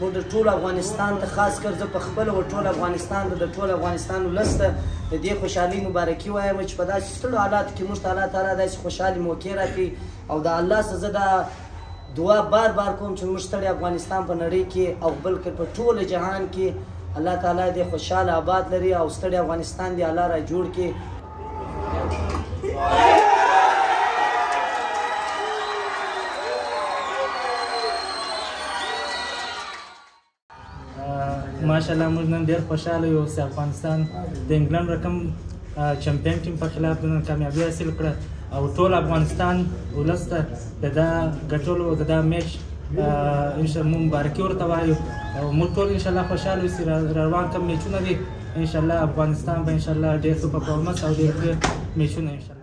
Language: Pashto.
خو د ټول افغانستان ته خاص کر زه په خپله ټول افغانستان ته د ټول افغانستان ولس ته د دې خوشحالۍ مبارکي وایم چې په داسې ستړو حالاتو کې موږ ته الله تعالی داسې خوشحالې موقع راکړي او د الله څخه زه دا دعا بار بار کوم چې موږ ستړی افغانستان په نړۍ کې او بلکې په ټول جهان کې الله تعالی دې خوشحاله آباد لري او ستړی افغانستان دې الله را جوړ کړي. ماشاءالله موږ نن ډېر خوشحاله یو چې افغانستان د انګلند رقم چمپیون ټیم په خلاف نن کامیابي حاصل کړه او ټول افغانستان ولس ته د دا ګټلو د دا میچ انشاءالله مبارکي ورته وایو او موږ ټول انشاءالله خوشحاله یو چې روان کوم میچونه دي انشاءالله افغانستان به انشاءالله ډېر ښه پرفارمنس او ډېر ښه میچونه انشاءالله